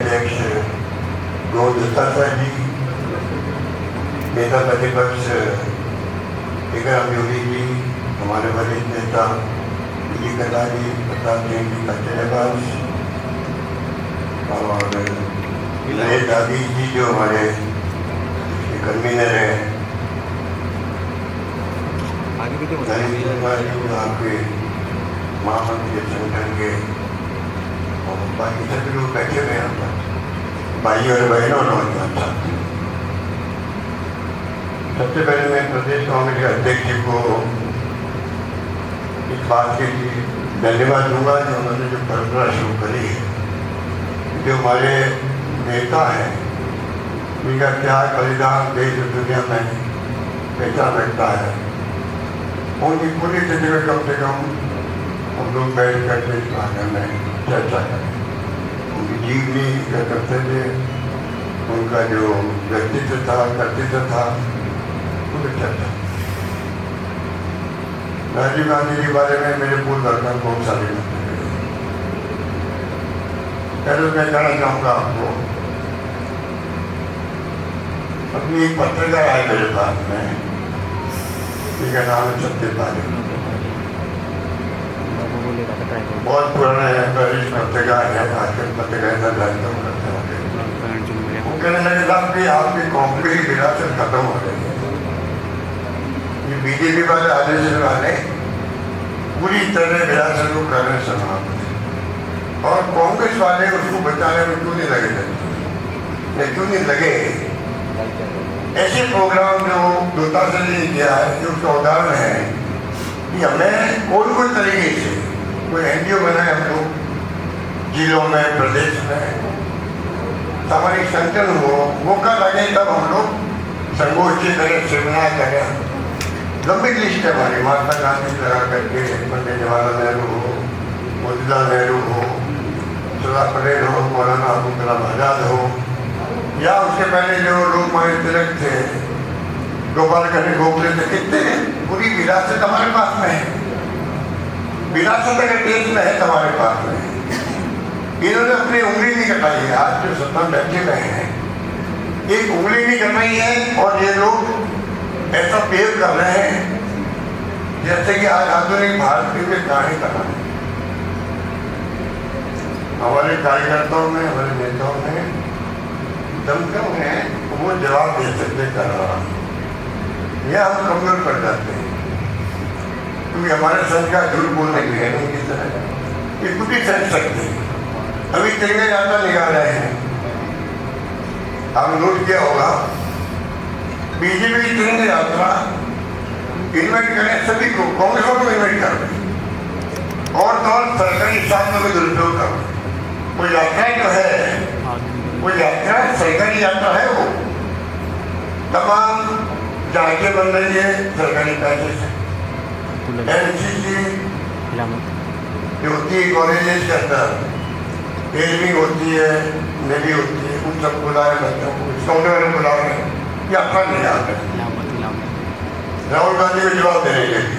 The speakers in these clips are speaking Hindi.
अध्यक्ष गोविंद दत्ता जी, नेता प्रतिपक्ष टीकाराम योगी जी, हमारे वरिष्ठ नेता विजय कन्ना जी, प्रताप सिंह जी कच्चेबाज और नरेश दादी जी जो हमारे कन्वीनर हैं, नरेश कुमार जी जो आपके महामंत्री संगठन के, और बाकी सभी लोग बैठे हुए हैं पर भाई और बहनों नौजवान साथी। सबसे पहले मैं प्रदेश कांग्रेस के अध्यक्ष जी को इस बात के लिए धन्यवाद दूंगा जो उन्होंने जो परंपरा शुरू करी है, जो हमारे नेता हैं उनका त्याग बलिदान देश और दुनिया में पहचान रखता है। उनकी पूरी स्थिति में कम से कम हम लोग बैठ कर इस बारे में चर्चा करें। उनकी जीवनी का कर्तव्य, उनका जो व्यक्तित्व था, कर्तव्य था, उनकी चर्चा। राजीव गांधी के बारे में मेरे पूर्व वर्कर बहुत सारे पहले मैं कहना चाहूँगा आपको, अपनी एक पत्रकार आए मेरे पास में, जिनका नाम है सत्यपाल, बहुत पुराना है, वरिष्ठ पत्रकार है, आजकल पत्रकारिता जानते होंगे। वो कहने लगे साहब कि आपकी कॉम्प्री विरासत खत्म हो गई है। ये बीजेपी वाले आदेश वाले पूरी तरह विरासत को करने समाप्त, और कांग्रेस वाले उसको बचाने में क्यों नहीं लगे थे, क्यों नहीं लगे। ऐसे प्रोग्राम जो दूतावास ने किया है, जो उसका उदाहरण है कि हमें कोई तरीके से कोई एनजीओ बनाए, हम लोग जिलों में, प्रदेश में सामाजिक संगठन हो, मौका लगे तब हम लोग संगोष्ठी करें, सेमिनार करें। लंबी लिस्ट है हमारी, महात्मा गांधी से लगा करके पंडित जवाहरलाल नेहरू हो, मोतीलाल नेहरू हो, सरदार पटेल हो, मौलाना अबुल कलाम आजाद हो, या उससे पहले जो लोकमान्य तिलक थे, गोपाल कृष्ण गोखले थे, कितने पूरी विरासत हमारे पास में है। विरासत अगर देश में है हमारे पास में, इन्होंने अपनी उंगली नहीं कटाई है। आज जो सत्ता में बैठे हुए हैं, एक उंगली नहीं कटाई है, और ये लोग ऐसा पेश कर रहे हैं जैसे कि आज आधुनिक भारत की कहानी कर रहे हैं। हमारे कार्यकर्ताओं में, हमारे नेताओं में दमकम है, वो जवाब दे सकते कर रहा है, या हम कमजोर पड़ जाते हैं, क्योंकि हमारे संस्कार झूठ बोलने के है नहीं, किस तरह ये कुछ ही समझ सकते हैं। अभी तिरंगा यात्रा निकाल रहे हैं, आपने नोट किया होगा, बीजेपी की तिरंगा यात्रा इन्वाइट करें सभी को, कांग्रेस को इन्वाइट कर रहे हैं, और तो और सरकारी साधनों में दुरुपयोग कर रहे हैं। वो यात्रा जो है, वो यात्रा सरकारी यात्रा है, वो तमाम जहाज़ें बन रही है सरकारी पैसे से। एनसीसी जो होती है कॉलेज के अंदर, एयरविंग होती है, नेवी होती है, उन सब बुलाए बच्चों को, स्काउट वाले बुला रहे हैं, यात्रा नहीं जाते राहुल गांधी को जवाब देने के लिए।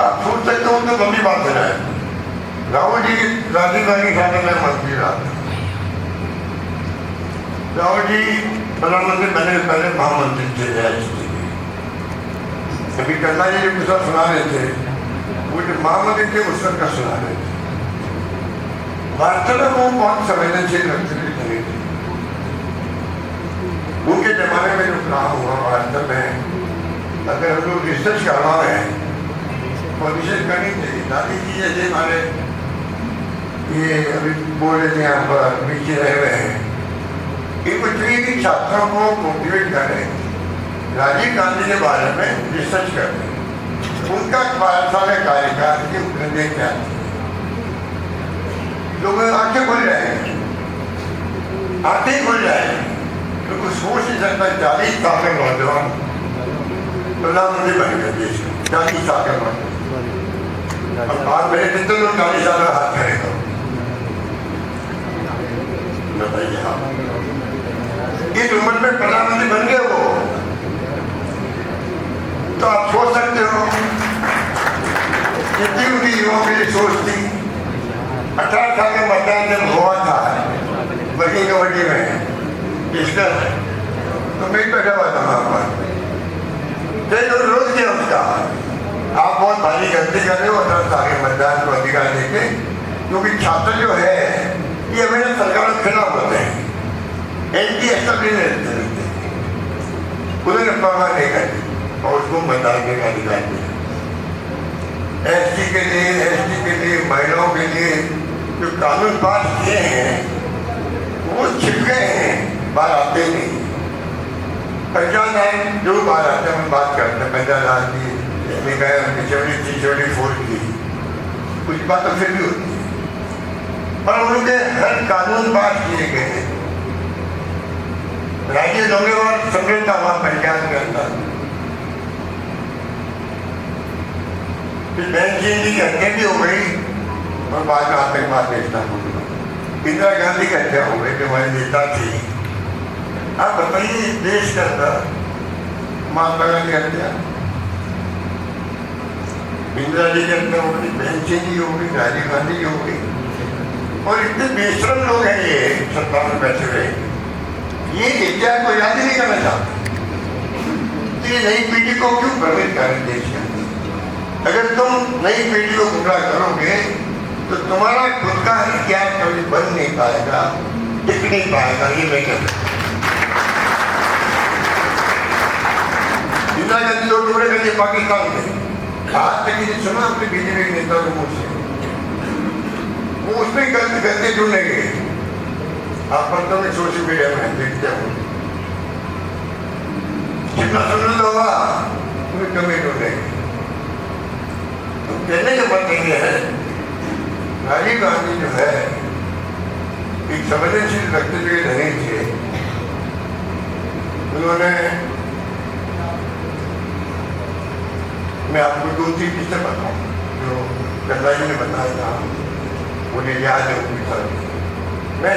आप सोच सकते हो तो लंबी बात है। राहुल जी राजीव गांधी के साथ में मंत्री रहा, राहुल जी प्रधानमंत्री बनने से पहले महामंत्री थे। अभी कन्ना जी जो कुछ सुना रहे थे, वो जो महामंत्री थे उस का सुना रहे थे। वास्तव में वो बहुत संवेदनशील व्यक्ति थे। उनके जमाने में जो काम हुआ, वास्तव में अगर हम लोग रिसर्च करना है तो रिसर्च करनी चाहिए। दादी जी जैसे हमारे ये अभी बोल रहे थे यहाँ पर पीछे रहे हुए हैं, इनको चाहिए कि छात्रों को मोटिवेट करें, राजीव गांधी के बारे में रिसर्च करें, उनका 12 साल कार्यकाल की उपलब्धि क्या थी। लोगों आंखें खुल रहे हैं, आंखें खुल रहे हैं, तो कुछ सोच नहीं सकता। 40 साल का नौजवान प्रधानमंत्री बन गए देश में, 40 साल का नौजवान। अब आज मेरे कितने लोग 40 साल का हाथ करेगा बताइए। हाँ, इस उम्र में प्रधानमंत्री बन गए वो, तो आप सोच सकते हो कितनी उनकी युवाओं की सोच थी। 18 साल का मतदान जब हुआ था किसका तो मैं बैठा हुआ था वहां पर, तो रोज दिया उसका, आप बहुत भारी गलती कर रहे हो आगे मतदान को अधिकार देके, क्योंकि छात्र जो है ये हमेशा सरकार के खिलाफ होते हैं, एंटी एस्टेब्लिशमेंट रहते हैं, उन्होंने परवाह नहीं करती और उसको मतदान देने का अधिकार दिया। एसटी के लिए महिलाओं के लिए जो कानून पास किए हैं वो छिप गए हैं, बाहर आते नहीं। पहचान है जो बाहर आते हैं, हम बात करते हैं पहचान की 74 की कुछ बात तो फिर भी होती है, पर उनके हर कानून पास किए गए हैं। राजीव लोंगेवाल समझता हुआ पंजाब के अंदर बहन जी की हत्या भी हो गई और बाद में आतंकवाद देखना हो गया। इंदिरा गांधी की हत्या हो गई जो हमारी नेता थी। आप बताइए देश के अंदर महात्मा गांधी की हत्या, इंदिरा जी की हत्या हो गई, बहन जी की हो गई, राजीव गांधी की हो गई, और इतने बेशरम लोग हैं ये सरकार में बैठे हुए, ये इतिहास को याद ही नहीं करना चाहते। ये नई पीढ़ी को क्यों भ्रमित करें देश के अंदर? अगर तुम नई पीढ़ी को गुमराह करोगे तो तुम्हारा खुद का इतिहास कभी बन नहीं पाएगा, टिक नहीं पाएगा। ये मैं कहता हूं इंदिरा गांधी 2 टुकड़े कर दिए पाकिस्तान में, आज तक ये सुना अपने बीजेपी के नेता के मुंह से, वो उसमें गलती ढूंढेंगे। आप पढ़ते में सोशल मीडिया में देखते हो जितना सुन होगा उन्हें कमी ढूंढेंगे। तो कहने का मतलब ये है, राजीव गांधी जो है एक संवेदनशील व्यक्तित्व के धनी थे। उन्होंने, मैं आपको 2-3 किस्से बताऊं जो गंगा जी ने बताया था, मुझे याद है उनकी तरफ। मैं